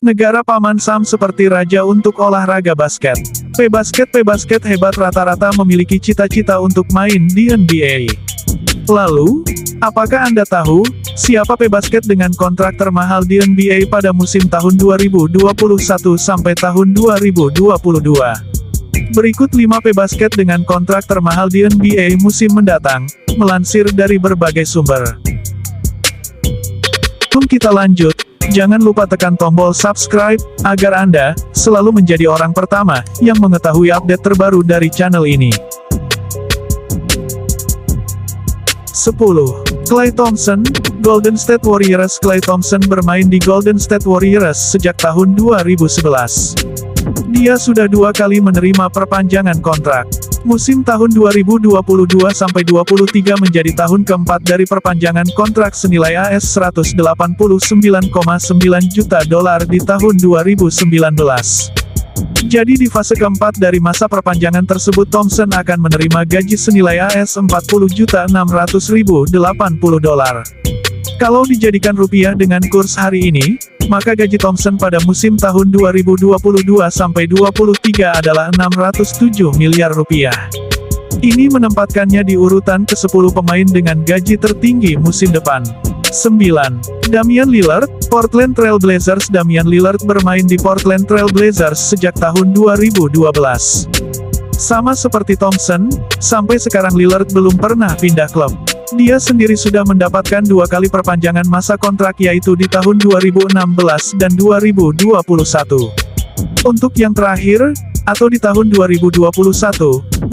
Negara Paman Sam seperti raja untuk olahraga basket. P-Basket hebat rata-rata memiliki cita-cita untuk main di NBA. Lalu, apakah Anda tahu, siapa P-Basket dengan kontrak termahal di NBA pada musim tahun 2021 sampai tahun 2022? Berikut 5 P-Basket dengan kontrak termahal di NBA musim mendatang, melansir dari berbagai sumber. Sebelum kita lanjut, jangan lupa tekan tombol subscribe, agar Anda selalu menjadi orang pertama yang mengetahui update terbaru dari channel ini. 10. Klay Thompson, Golden State Warriors. Klay Thompson bermain di Golden State Warriors sejak tahun 2011. Dia sudah 2 kali menerima perpanjangan kontrak. Musim tahun 2022-23 menjadi tahun keempat dari perpanjangan kontrak senilai AS $189,9 juta di tahun 2019. Jadi di fase keempat dari masa perpanjangan tersebut Thompson akan menerima gaji senilai AS $40.600.080. Kalau dijadikan rupiah dengan kurs hari ini, maka gaji Thompson pada musim tahun 2022-23 adalah 607 miliar rupiah. Ini menempatkannya di urutan ke-10 pemain dengan gaji tertinggi musim depan. 9. Damian Lillard, Portland Trail Blazers. Damian Lillard bermain di Portland Trail Blazers sejak tahun 2012. Sama seperti Thompson, sampai sekarang Lillard belum pernah pindah klub. Dia sendiri sudah mendapatkan 2 kali perpanjangan masa kontrak, yaitu di tahun 2016 dan 2021. Untuk yang terakhir, atau di tahun 2021,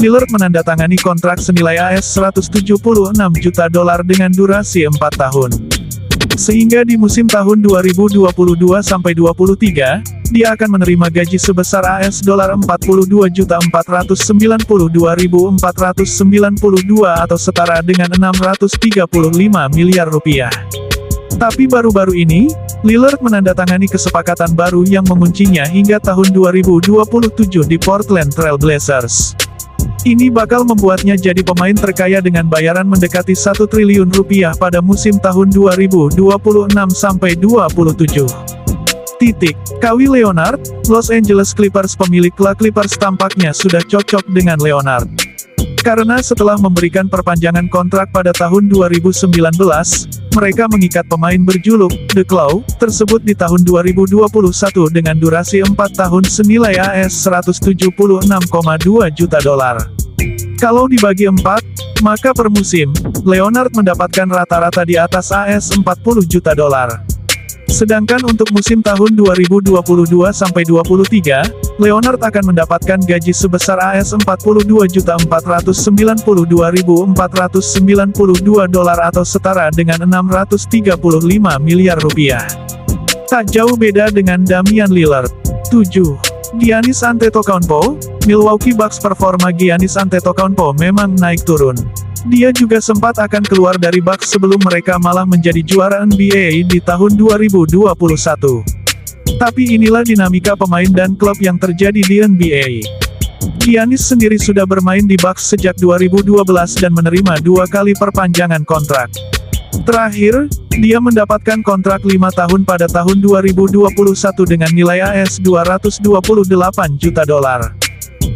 Lillard menandatangani kontrak senilai AS $176 juta dengan durasi 4 tahun. Sehingga di musim tahun 2022-23, dia akan menerima gaji sebesar AS $42.492.492 atau setara dengan 635 miliar rupiah. Tapi baru-baru ini, Lillard menandatangani kesepakatan baru yang menguncinya hingga tahun 2027 di Portland Trail Blazers. Ini bakal membuatnya jadi pemain terkaya dengan bayaran mendekati 1 triliun rupiah pada musim tahun 2026-27. Kawhi Leonard, Los Angeles Clippers. Pemilik klub Clippers tampaknya sudah cocok dengan Leonard. Karena setelah memberikan perpanjangan kontrak pada tahun 2019, mereka mengikat pemain berjuluk The Claw tersebut di tahun 2021 dengan durasi 4 tahun senilai AS $176,2 juta. Kalau dibagi 4, maka per musim, Leonard mendapatkan rata-rata di atas AS $40 juta. Sedangkan untuk musim tahun 2022-23, Leonard akan mendapatkan gaji sebesar AS $42.492.492 atau setara dengan 635 miliar rupiah. Tak jauh beda dengan Damian Lillard. 7. Giannis Antetokounmpo, Milwaukee Bucks. Performa Giannis Antetokounmpo memang naik turun. Dia juga sempat akan keluar dari Bucks sebelum mereka malah menjadi juara NBA di tahun 2021. Tapi inilah dinamika pemain dan klub yang terjadi di NBA. Giannis sendiri sudah bermain di Bucks sejak 2012 dan menerima 2 kali perpanjangan kontrak. Terakhir, dia mendapatkan kontrak 5 tahun pada tahun 2021 dengan nilai AS $228 juta.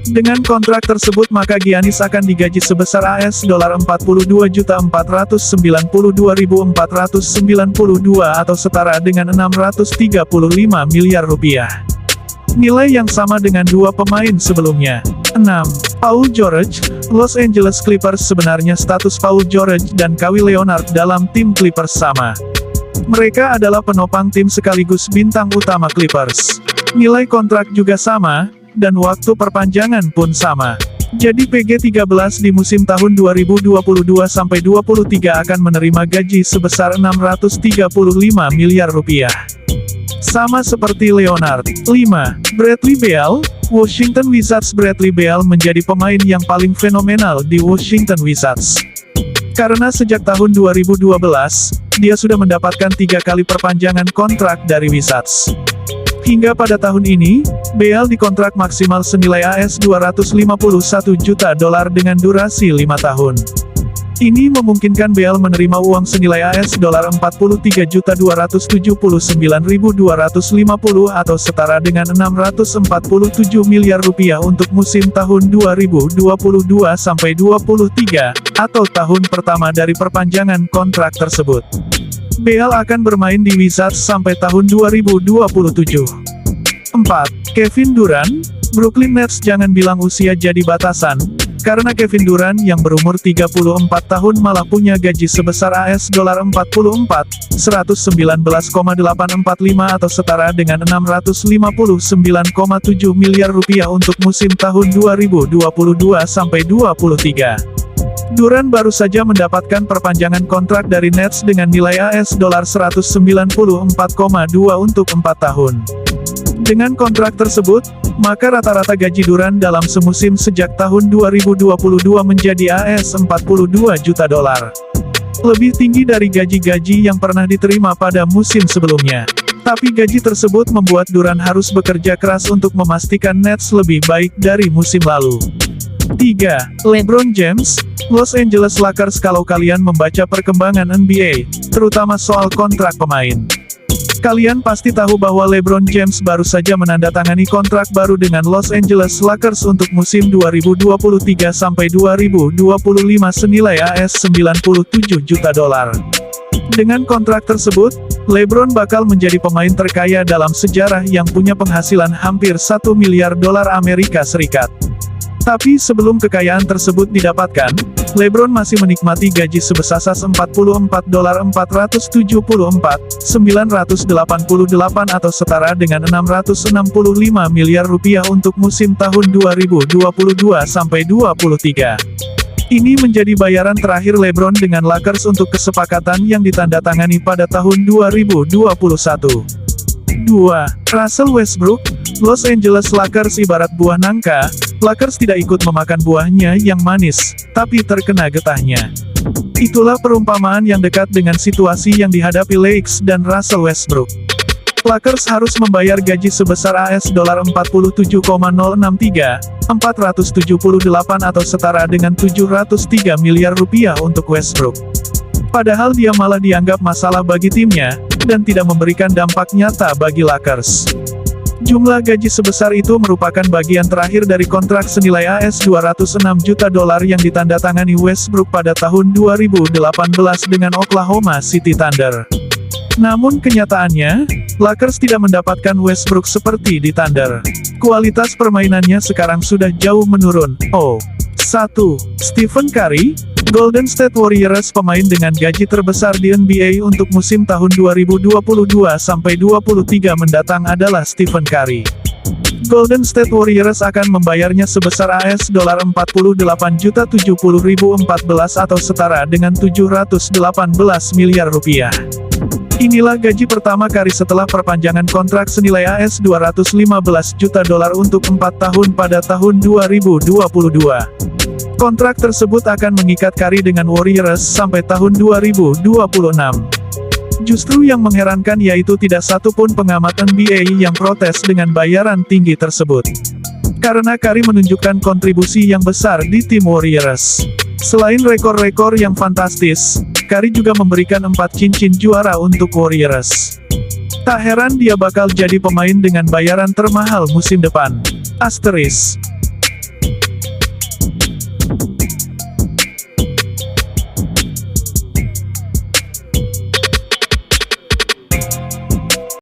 Dengan kontrak tersebut maka Giannis akan digaji sebesar AS $42.492.492 atau setara dengan 635 miliar rupiah. Nilai yang sama dengan 2 pemain sebelumnya. 6. Paul George, Los Angeles Clippers. Sebenarnya status Paul George dan Kawhi Leonard dalam tim Clippers sama. Mereka adalah penopang tim sekaligus bintang utama Clippers. Nilai kontrak juga sama, dan waktu perpanjangan pun sama. Jadi PG-13 di musim tahun 2022-23 akan menerima gaji sebesar 635 miliar rupiah. Sama seperti Leonard. 5. Bradley Beal, Washington Wizards. Bradley Beal menjadi pemain yang paling fenomenal di Washington Wizards. Karena sejak tahun 2012, dia sudah mendapatkan 3 kali perpanjangan kontrak dari Wizards. Hingga pada tahun ini, Beal dikontrak maksimal senilai AS $251 juta dengan durasi 5 tahun. Ini memungkinkan Beal menerima uang senilai AS dolar 43.279.250 atau setara dengan 647 miliar rupiah untuk musim tahun 2022-23, atau tahun pertama dari perpanjangan kontrak tersebut. Beal akan bermain di Wizards sampai tahun 2027. 4. Kevin Durant. Brooklyn Nets jangan bilang usia jadi batasan, karena Kevin Durant yang berumur 34 tahun malah punya gaji sebesar AS dolar 119,845 atau setara dengan 659,7 miliar rupiah untuk musim tahun 2022-23. Durant baru saja mendapatkan perpanjangan kontrak dari Nets dengan nilai AS dolar 194,2 untuk 4 tahun. Dengan kontrak tersebut, maka rata-rata gaji Durant dalam semusim sejak tahun 2022 menjadi AS 42 juta dolar. Lebih tinggi dari gaji-gaji yang pernah diterima pada musim sebelumnya. Tapi gaji tersebut membuat Durant harus bekerja keras untuk memastikan Nets lebih baik dari musim lalu. 3. LeBron James. Los Angeles Lakers. Kalau kalian membaca perkembangan NBA, terutama soal kontrak pemain, kalian pasti tahu bahwa LeBron James baru saja menandatangani kontrak baru dengan Los Angeles Lakers untuk musim 2023-2025 senilai AS 97 juta dolar. Dengan kontrak tersebut, LeBron bakal menjadi pemain terkaya dalam sejarah yang punya penghasilan hampir 1 miliar dolar Amerika Serikat. Tapi sebelum kekayaan tersebut didapatkan, LeBron masih menikmati gaji sebesar $44,474,988 atau setara dengan 665 miliar rupiah untuk musim tahun 2022-23. Ini menjadi bayaran terakhir LeBron dengan Lakers untuk kesepakatan yang ditandatangani pada tahun 2021. 2. Russell Westbrook. Los Angeles Lakers ibarat buah nangka, Lakers tidak ikut memakan buahnya yang manis, tapi terkena getahnya. Itulah perumpamaan yang dekat dengan situasi yang dihadapi Lakers dan Russell Westbrook. Lakers harus membayar gaji sebesar AS dolar 47,063,478 atau setara dengan 703 miliar rupiah untuk Westbrook. Padahal dia malah dianggap masalah bagi timnya, dan tidak memberikan dampak nyata bagi Lakers. Jumlah gaji sebesar itu merupakan bagian terakhir dari kontrak senilai AS 206 juta dolar yang ditandatangani Westbrook pada tahun 2018 dengan Oklahoma City Thunder. Namun kenyataannya, Lakers tidak mendapatkan Westbrook seperti di Thunder. Kualitas permainannya sekarang sudah jauh menurun. 1. Stephen Curry. Golden State Warriors. Pemain dengan gaji terbesar di NBA untuk musim tahun 2022-23 mendatang adalah Stephen Curry. Golden State Warriors akan membayarnya sebesar AS dolar 48.070.014 atau setara dengan 718 miliar rupiah. Inilah gaji pertama Curry setelah perpanjangan kontrak senilai AS 215 juta dolar untuk 4 tahun pada tahun 2022. Kontrak tersebut akan mengikat Curry dengan Warriors sampai tahun 2026. Justru yang mengherankan yaitu tidak satupun pengamat NBA yang protes dengan bayaran tinggi tersebut. Karena Curry menunjukkan kontribusi yang besar di tim Warriors. Selain rekor-rekor yang fantastis, Curry juga memberikan 4 cincin juara untuk Warriors. Tak heran dia bakal jadi pemain dengan bayaran termahal musim depan. Asterisk.